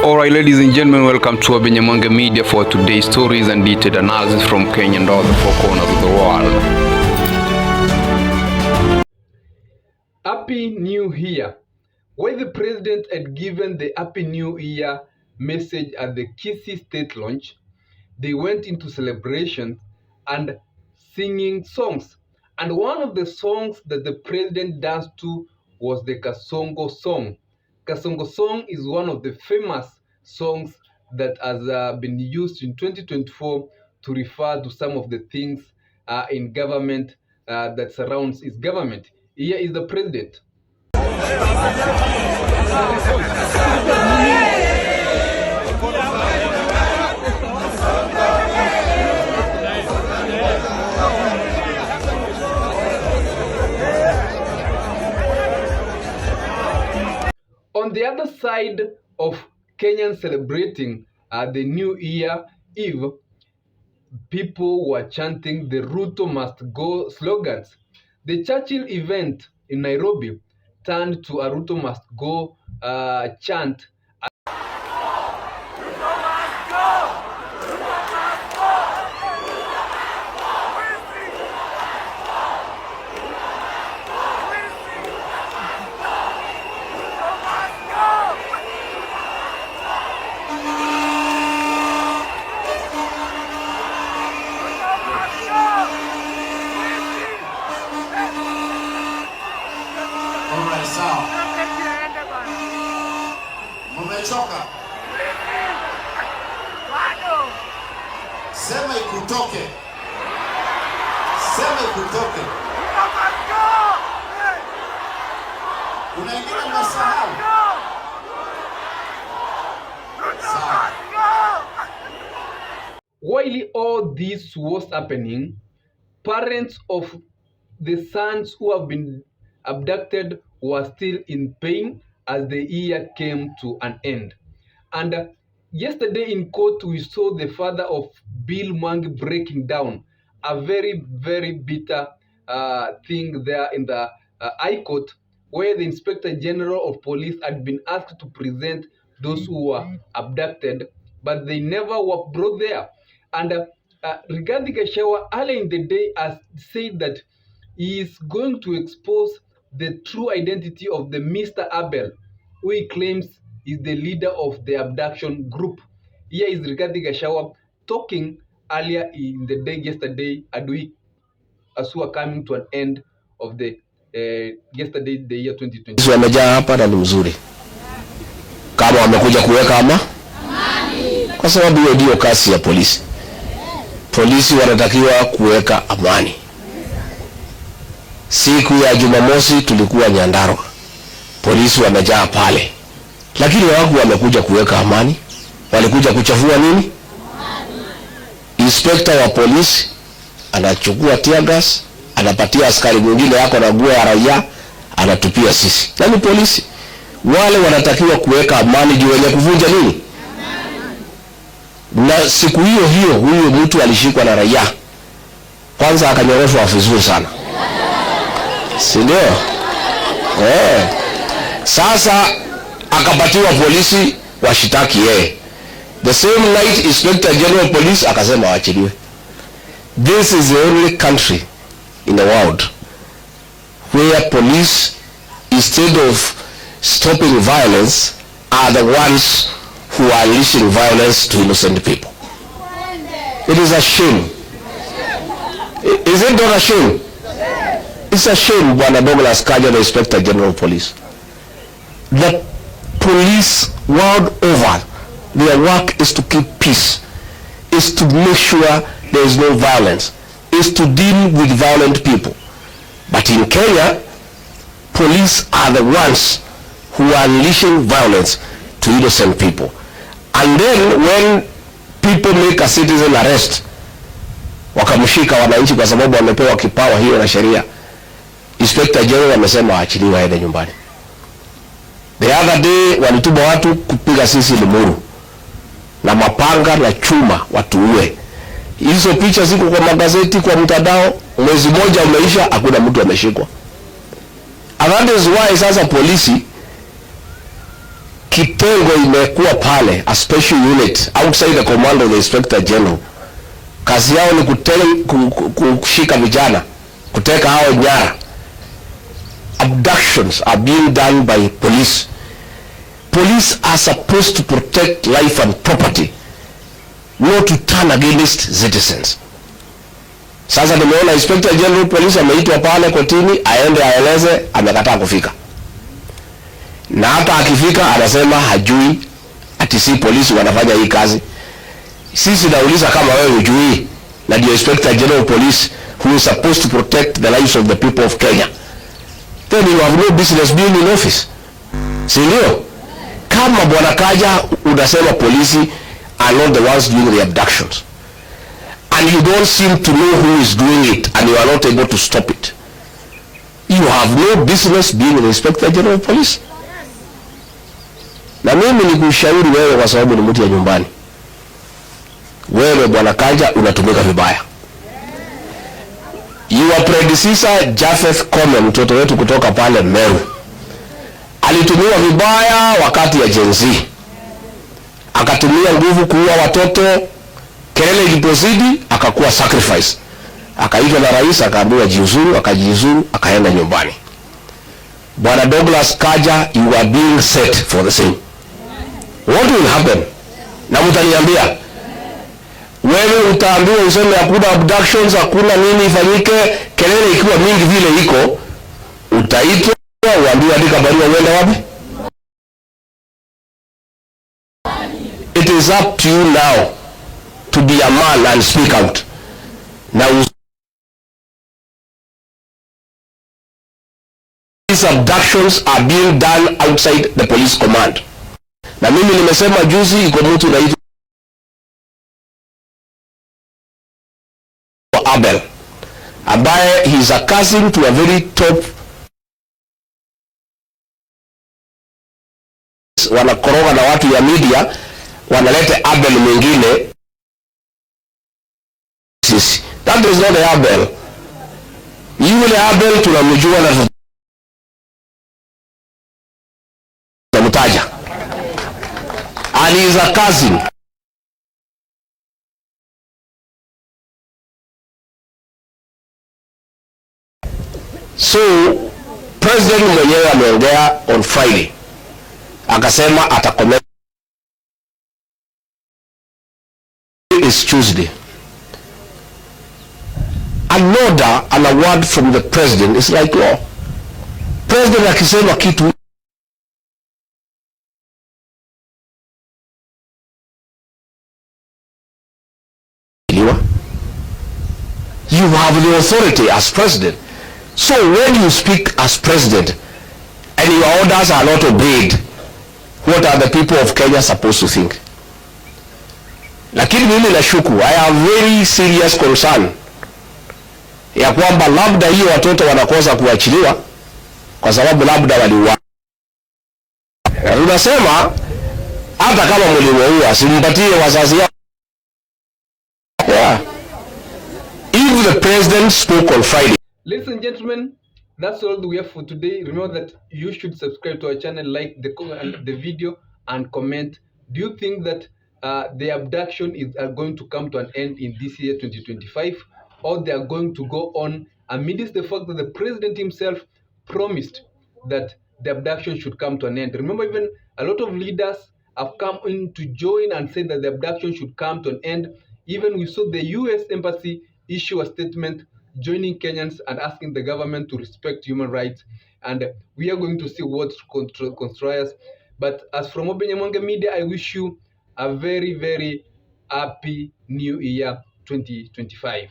Alright, ladies and gentlemen, welcome to Abenyamonge Media for today's stories and detailed analysis from Kenya and all the four corners of the world. Happy New Year! While the president had given the Happy New Year message at the Kisii State launch, they went into celebrations and singing songs. And one of the songs that the president danced to was the Kasongo song. Kasongo song is one of the famous songs that has been used in 2024 to refer to some of the things in government that surrounds his government. Here is the president. On the other side of Kenyans celebrating the New Year Eve, people were chanting the Ruto must go slogans. The Churchill event in Nairobi turned to a Ruto must go chant. Sawa. Mumechoka? Sema ikutoke. Sema ikutoke. Kuna ingine mnasahau? Sawa. While all this was happening, parents of the sons who have been abducted were still in pain as the year came to an end. And yesterday in court, we saw the father of Bill Mwangi breaking down a very, very bitter thing there in the High Court, where the Inspector General of Police had been asked to present those who were abducted, but they never were brought there. And Rigathi Gachagua earlier in the day has said that he is going to expose the true identity of the Mr. Abel, who he claims is the leader of the abduction group. Here is Rigathi Gachagua talking earlier in the day yesterday, as we are coming to an end of the yesterday, the year 2020. Wamejaa hapa na ni mzuri. Kama wamekuja kuweka amani. Kwa sababu hiyo ndio kazi ya polisi. Polisi wanatakiwa kuweka amani. Siku ya Jumamosi tulikuwa Nyandarua. Polisi wamejaa pale. Lakini wao wamekuja kuweka amani. Walikuja kuchafua nini? Inspector wa polisi anachukua tear gas, anapatia askari mwingine yako na nguo ya raia, anatupia sisi. Na ni polisi. Wale wanatakiwa kuweka amani juu wenye kuvunja nini? Na siku hiyo hiyo huyo mtu alishikwa na raia. Kwanza akanyoroshwa vizuri sana. Si ndio? Sasa akapatiwa polisi washitaki yeye. The same night Inspector General Police akasema waachiliwe. This is the only country in the world where police, instead of stopping violence, are the ones who are unleashing violence to innocent people. It is a shame. Is it not a shame? It's a shame, Bwana Douglas Kanja, the Inspector General of Police. The police world over, their work is to keep peace, is to make sure there is no violence, is to deal with violent people. But in Kenya, police are the ones who are unleashing violence to innocent people. And then when people make a citizen arrest, wakamshika wananchi kwa sababu wamepewa kipawa hiyo na sheria, Inspector General amesema waachiliwe aende nyumbani. The other day walituma watu kupiga sisi Limuru na mapanga na chuma watu uwe. Hizo picha ziko kwa magazeti, kwa mtandao. Mwezi mmoja umeisha, hakuna mtu ameshikwa. And that is why sasa polisi kitengo imekuwa pale, a special unit outside the command of the Inspector General. Kazi yao ni kushika vijana, kuteka hao nyara. Abductions are being done by police. Police are supposed to protect life and property, not to turn against citizens. Sasa nimeona Inspector General Police ameitwa pale kotini aende aeleze, amekataa kufika. Na hata akifika anasema hajui ati si polisi wanafanya hii kazi. Sisi nauliza kama wewe hujui na the Inspector General Police who is supposed to protect the lives of the people of Kenya, then you have no business being in office. Si ndio? Kama bwana Kaja unasema polisi are not the ones doing the abductions, and you don't seem to know who is doing it, and you are not able to stop it, you have no business being an Inspector General of Police. Na mimi nikushauri wewe, kwa sababu ni mtu ya nyumbani, wewe bwana Kaja unatumika vibaya. Your predecessor Japheth Koome, mtoto wetu kutoka pale Meru, alitumiwa vibaya wakati ya Gen Z. Akatumia nguvu kuua watoto, kelele ilipozidi akakuwa sacrifice. Akaitwa na rais akaambiwa jiuzuru, akajiuzuru, akaenda nyumbani. Bwana Douglas Kaja, you are being set for the same. What will happen? Na mtaniambia. Wewe utaambiwa useme hakuna abductions, hakuna nini ifanyike, kelele ikiwa mingi vile iko, utaitwa uambiwe andika barua uende wapi? It is up to you now to be a man and speak out. Now these abductions are being done outside the police command. Na mimi nimesema juzi iko mtu na Abel, ambaye he is a cousin to a very top, wanakoroga na watu ya media, wanalete Abel mwingine. That is not the Abel. Yule Abel tunamjua na tunamtaja, and he is a cousin. So president mwenyewe ameongea on Friday, akasema atakomea is Tuesday. An order and a word from the president is like law. President akisema kitu you have the authority as president. So when you speak as president and your orders are not obeyed, what are the people of Kenya supposed to think? Lakini mimi nashuku, I have very serious concern ya kwamba labda hiyo watoto wanakosa kuachiliwa kwa sababu labda waliuawa. Unasema hata kama mlimuua simpatie wazazi yao. Yeah. If the president spoke on Friday. Ladies and gentlemen, that's all we have for today. Remember that you should subscribe to our channel, like the video, and comment. Do you think that the abduction is going to come to an end in this year 2025, or they are going to go on amidst the fact that the president himself promised that the abduction should come to an end? Remember, even a lot of leaders have come in to join and said that the abduction should come to an end. Even we saw the US Embassy issue a statement joining Kenyans and asking the government to respect human rights. And we are going to see what conspires. But as from Obenyamonge Media, I wish you a very, very happy new year 2025.